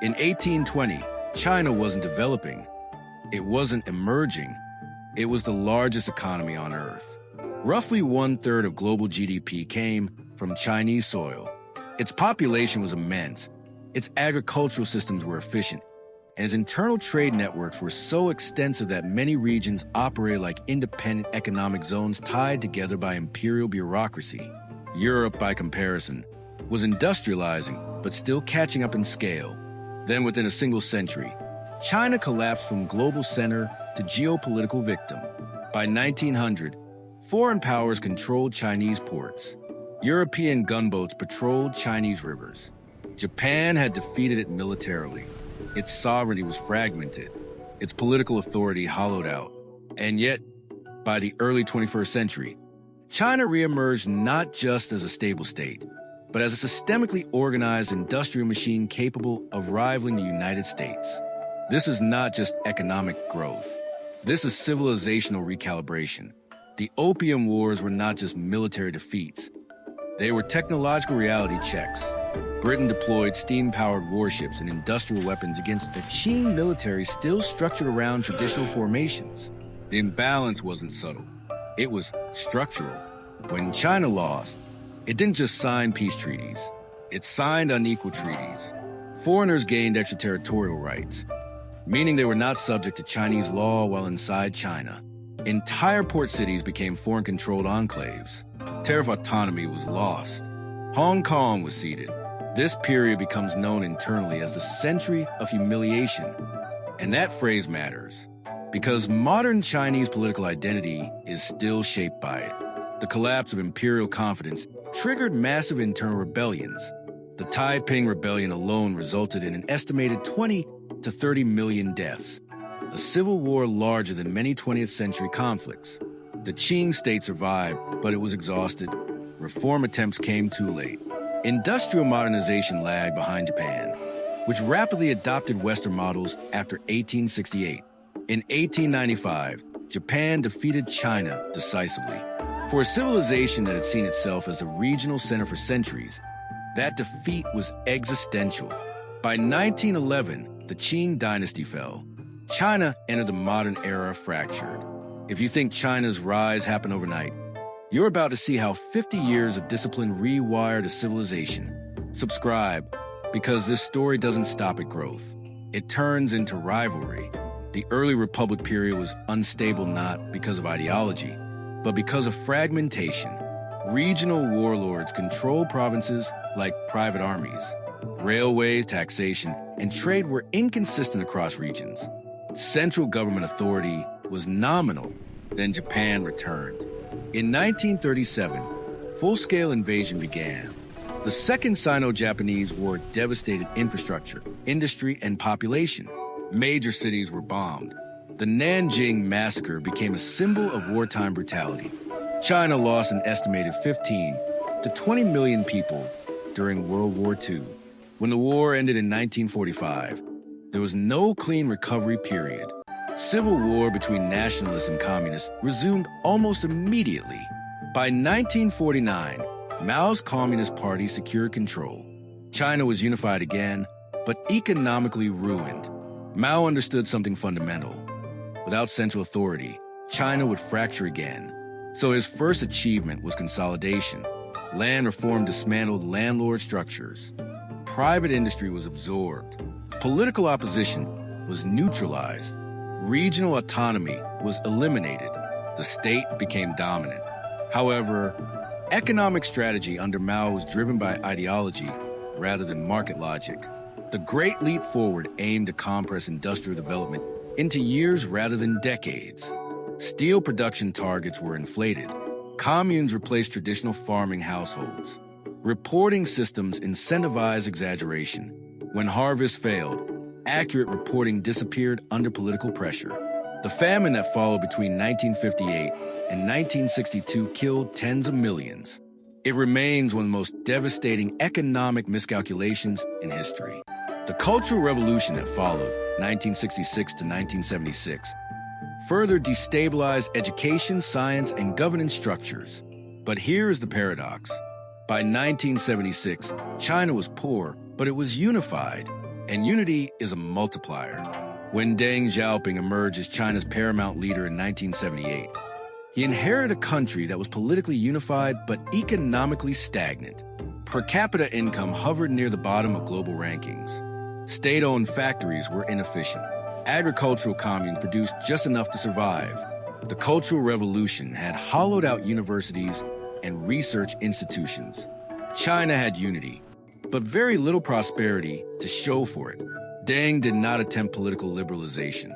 In 1820, China wasn't developing, it wasn't emerging, it was the largest economy on Earth. Roughly 1/3 of global GDP came from Chinese soil. Its population was immense, its agricultural systems were efficient, and its internal trade networks were so extensive that many regions operated like independent economic zones tied together by imperial bureaucracy. Europe, by comparison, was industrializing but still catching up in scale. Then, within a single century, China collapsed from global center to geopolitical victim. By 1900, foreign powers controlled Chinese ports. European gunboats patrolled Chinese rivers. Japan had defeated it militarily. Its sovereignty was fragmented, its political authority hollowed out. And yet, by the early 21st century, China reemerged not just as a stable state, but as a systemically organized industrial machine capable of rivaling the United States. This is not just economic growth. This is civilizational recalibration. The Opium Wars were not just military defeats. They were technological reality checks. Britain deployed steam-powered warships and industrial weapons against a Qing military still structured around traditional formations. The imbalance wasn't subtle. It was structural. When China lost, it didn't just sign peace treaties. It signed unequal treaties. Foreigners gained extraterritorial rights, meaning they were not subject to Chinese law while inside China. Entire port cities became foreign-controlled enclaves. Tariff autonomy was lost. Hong Kong was ceded. This period becomes known internally as the Century of Humiliation. And that phrase matters, because modern Chinese political identity is still shaped by it. The collapse of imperial confidence triggered massive internal rebellions. The Taiping Rebellion alone resulted in an estimated 20 to 30 million deaths, a civil war larger than many 20th century conflicts. The Qing state survived, but it was exhausted. Reform attempts came too late. Industrial modernization lagged behind Japan, which rapidly adopted Western models after 1868. In 1895, Japan defeated China decisively. For a civilization that had seen itself as a regional center for centuries, that defeat was existential. By 1911, the Qing dynasty fell. China entered the modern era fractured. If you think China's rise happened overnight, you're about to see how 50 years of discipline rewired a civilization. Subscribe, because this story doesn't stop at growth. It turns into rivalry. The early republic period was unstable not because of ideology, but because of fragmentation. Regional warlords controlled provinces like private armies. Railways, taxation, and trade were inconsistent across regions. Central government authority was nominal. Then Japan returned. In 1937, full-scale invasion began. The Second Sino-Japanese War devastated infrastructure, industry, and population. Major cities were bombed. The Nanjing Massacre became a symbol of wartime brutality. China lost an estimated 15 to 20 million people during World War II. When the war ended in 1945, there was no clean recovery period. Civil war between nationalists and communists resumed almost immediately. By 1949, Mao's Communist Party secured control. China was unified again, but economically ruined. Mao understood something fundamental. Without central authority, China would fracture again. So his first achievement was consolidation. Land reform dismantled landlord structures. Private industry was absorbed. Political opposition was neutralized. Regional autonomy was eliminated. The state became dominant. However, economic strategy under Mao was driven by ideology rather than market logic. The Great Leap Forward aimed to compress industrial development into years rather than decades. Steel production targets were inflated. Communes replaced traditional farming households. Reporting systems incentivized exaggeration. When harvests failed, accurate reporting disappeared under political pressure. The famine that followed between 1958 and 1962 killed tens of millions. It remains one of the most devastating economic miscalculations in history. The Cultural Revolution that followed, 1966 to 1976, further destabilized education, science, and governance structures. But here is the paradox. By 1976, China was poor, but it was unified. And unity is a multiplier. When Deng Xiaoping emerged as China's paramount leader in 1978, he inherited a country that was politically unified but economically stagnant. Per capita income hovered near the bottom of global rankings. State-owned factories were inefficient. Agricultural communes produced just enough to survive. The Cultural Revolution had hollowed out universities and research institutions. China had unity, but very little prosperity to show for it. Deng did not attempt political liberalization.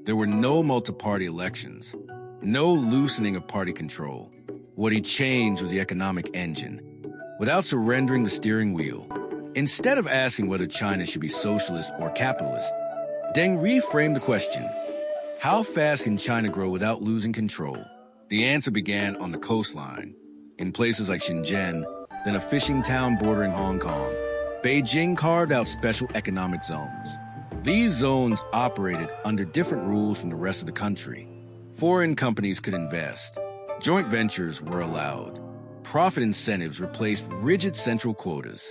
There were no multi-party elections, no loosening of party control. What he changed was the economic engine, without surrendering the steering wheel. Instead of asking whether China should be socialist or capitalist, Deng reframed the question: how fast can China grow without losing control? The answer began on the coastline, in places like Shenzhen, then a fishing town bordering Hong Kong. Beijing carved out special economic zones. These zones operated under different rules from the rest of the country. Foreign companies could invest. Joint ventures were allowed. Profit incentives replaced rigid central quotas.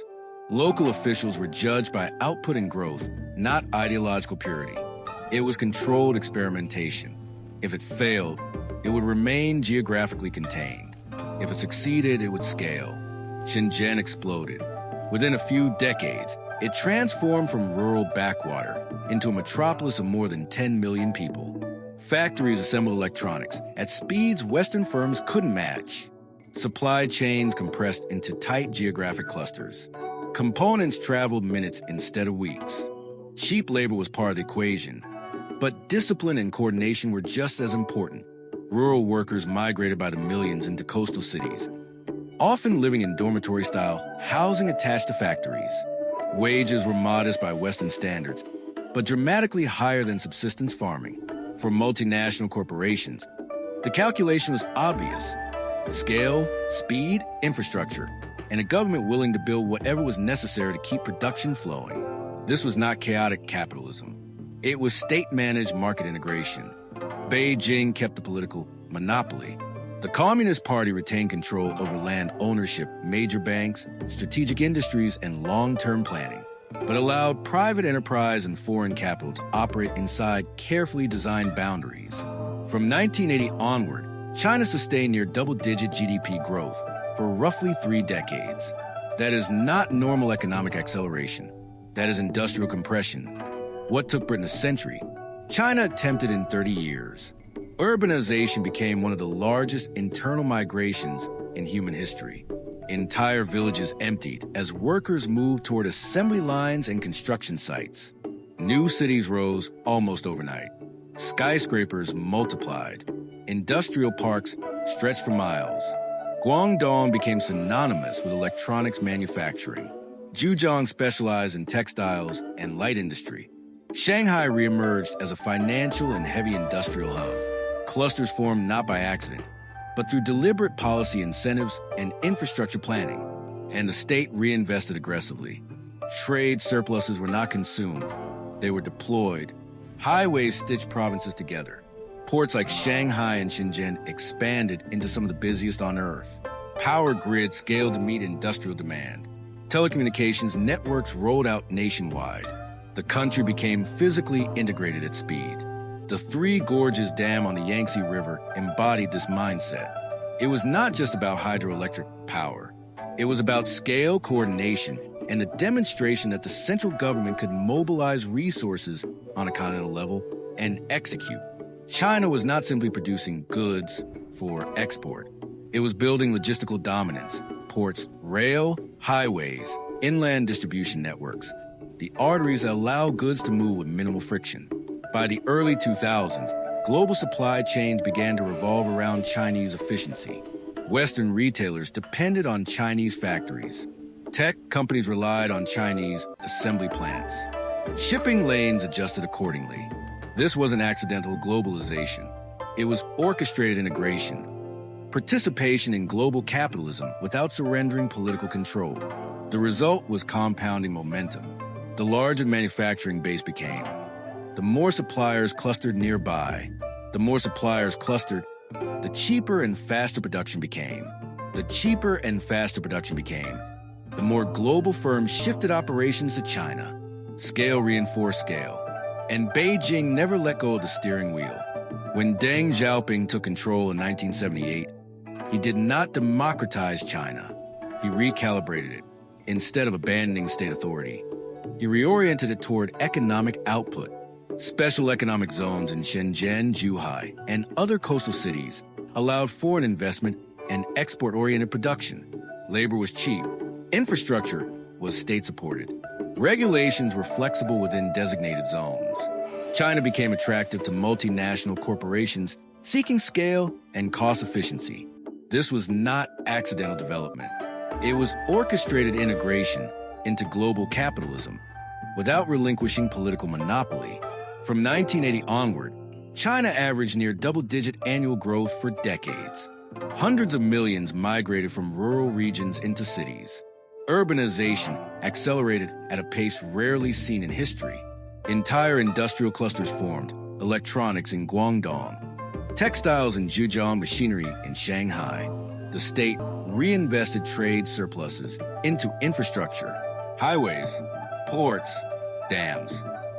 Local officials were judged by output and growth, not ideological purity. It was controlled experimentation. If it failed, it would remain geographically contained. If it succeeded, it would scale. Shenzhen exploded. Within a few decades, it transformed from rural backwater into a metropolis of more than 10 million people. Factories assembled electronics at speeds Western firms couldn't match. Supply chains compressed into tight geographic clusters. Components traveled minutes instead of weeks. Cheap labor was part of the equation, but discipline and coordination were just as important. Rural workers migrated by the millions into coastal cities, often living in dormitory-style housing attached to factories. Wages were modest by Western standards, but dramatically higher than subsistence farming. For multinational corporations, the calculation was obvious: scale, speed, infrastructure, and a government willing to build whatever was necessary to keep production flowing. This was not chaotic capitalism. It was state-managed market integration. Beijing kept the political monopoly. The Communist Party retained control over land ownership, major banks, strategic industries, and long-term planning, but allowed private enterprise and foreign capital to operate inside carefully designed boundaries. From 1980 onward, China sustained near double-digit GDP growth for roughly 3 decades. That is not normal economic acceleration. That is industrial compression. What took Britain a century, China attempted in 30 years. Urbanization became one of the largest internal migrations in human history. Entire villages emptied as workers moved toward assembly lines and construction sites. New cities rose almost overnight. Skyscrapers multiplied. Industrial parks stretched for miles. Guangdong became synonymous with electronics manufacturing. Zhejiang specialized in textiles and light industry. Shanghai reemerged as a financial and heavy industrial hub. Clusters formed not by accident, but through deliberate policy incentives and infrastructure planning. And the state reinvested aggressively. Trade surpluses were not consumed. They were deployed. Highways stitched provinces together. Ports like Shanghai and Shenzhen expanded into some of the busiest on Earth. Power grids scaled to meet industrial demand. Telecommunications networks rolled out nationwide. The country became physically integrated at speed. The Three Gorges Dam on the Yangtze River embodied this mindset. It was not just about hydroelectric power. It was about scale, coordination, and the demonstration that the central government could mobilize resources on a continental level and execute. China was not simply producing goods for export. It was building logistical dominance: ports, rail, highways, inland distribution networks, the arteries that allow goods to move with minimal friction. By the early 2000s, global supply chains began to revolve around Chinese efficiency. Western retailers depended on Chinese factories. Tech companies relied on Chinese assembly plants. Shipping lanes adjusted accordingly. This wasn't accidental globalization. It was orchestrated integration. Participation in global capitalism without surrendering political control. The result was compounding momentum. The larger the manufacturing base became, the more suppliers clustered nearby. The more suppliers clustered, the cheaper and faster production became. The cheaper and faster production became, the more global firms shifted operations to China. Scale reinforced scale. And Beijing never let go of the steering wheel. When Deng Xiaoping took control in 1978, he did not democratize China. He recalibrated it, instead of abandoning state authority. He reoriented it toward economic output. Special economic zones in Shenzhen, Zhuhai, and other coastal cities allowed foreign investment and export-oriented production. Labor was cheap. Infrastructure was state-supported. Regulations were flexible within designated zones. China became attractive to multinational corporations seeking scale and cost efficiency. This was not accidental development. It was orchestrated integration into global capitalism without relinquishing political monopoly. From 1980 onward, China averaged near double-digit annual growth for decades. Hundreds of millions migrated from rural regions into cities. Urbanization accelerated at a pace rarely seen in history. Entire industrial clusters formed, electronics in Guangdong, textiles in Zhejiang, machinery in Shanghai. The state reinvested trade surpluses into infrastructure, highways, ports, dams,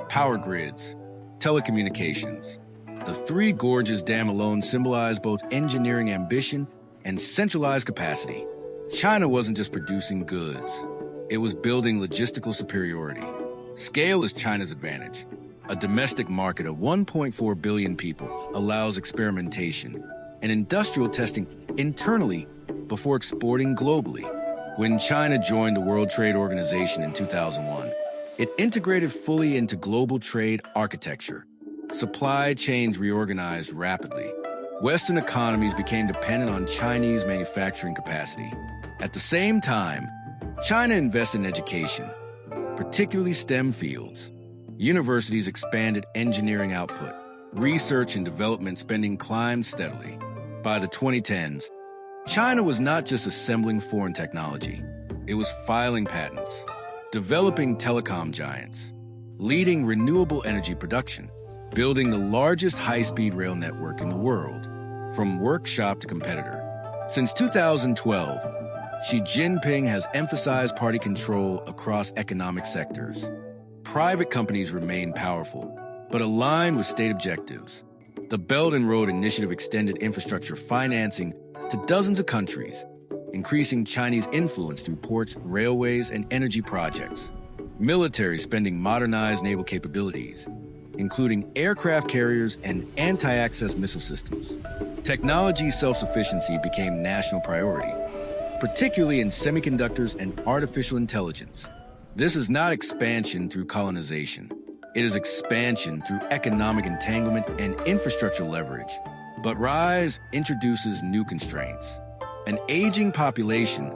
power grids, telecommunications. The Three Gorges Dam alone symbolized both engineering ambition and centralized capacity. China wasn't just producing goods. It was building logistical superiority. Scale is China's advantage. A domestic market of 1.4 billion people allows experimentation and industrial testing internally before exporting globally. When China joined the World Trade Organization in 2001, it integrated fully into global trade architecture. Supply chains reorganized rapidly. Western economies became dependent on Chinese manufacturing capacity. At the same time, China invested in education, particularly STEM fields. Universities expanded engineering output. Research and development spending climbed steadily. By the 2010s, China was not just assembling foreign technology. It was filing patents, developing telecom giants, leading renewable energy production, building the largest high-speed rail network in the world, from workshop to competitor. Since 2012, Xi Jinping has emphasized party control across economic sectors. Private companies remain powerful, but aligned with state objectives. The Belt and Road Initiative extended infrastructure financing to dozens of countries, increasing Chinese influence through ports, railways, and energy projects. Military spending modernized naval capabilities, including aircraft carriers and anti-access missile systems. Technology self-sufficiency became national priority, particularly in semiconductors and artificial intelligence. This is not expansion through colonization. It is expansion through economic entanglement and infrastructure leverage. But rise introduces new constraints. An aging population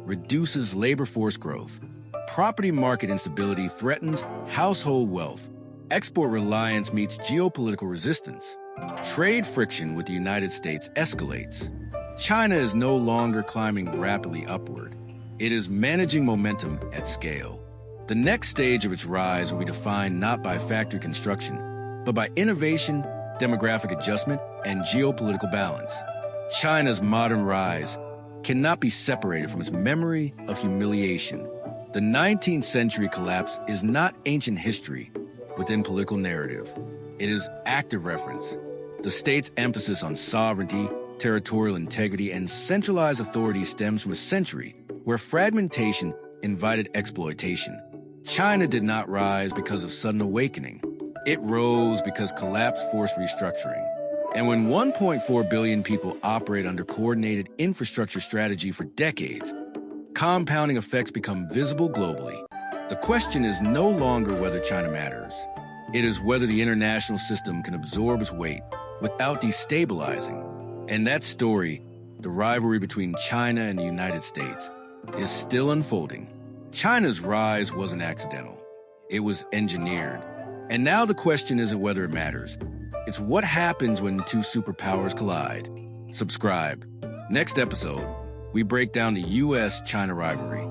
reduces labor force growth. Property market instability threatens household wealth. Export reliance meets geopolitical resistance. Trade friction with the United States escalates. China is no longer climbing rapidly upward. It is managing momentum at scale. The next stage of its rise will be defined not by factory construction, but by innovation, demographic adjustment, and geopolitical balance. China's modern rise cannot be separated from its memory of humiliation. The 19th century collapse is not ancient history within political narrative. It is active reference. The state's emphasis on sovereignty, territorial integrity, and centralized authority stems from a century where fragmentation invited exploitation. China did not rise because of sudden awakening. It rose because collapse forced restructuring. And when 1.4 billion people operate under coordinated infrastructure strategy for decades, compounding effects become visible globally. The question is no longer whether China matters. It is whether the international system can absorb its weight without destabilizing. And that story, the rivalry between China and the United States, is still unfolding. China's rise wasn't accidental. It was engineered. And now the question isn't whether it matters. It's what happens when two superpowers collide. Subscribe. Next episode, we break down the U.S.-China rivalry.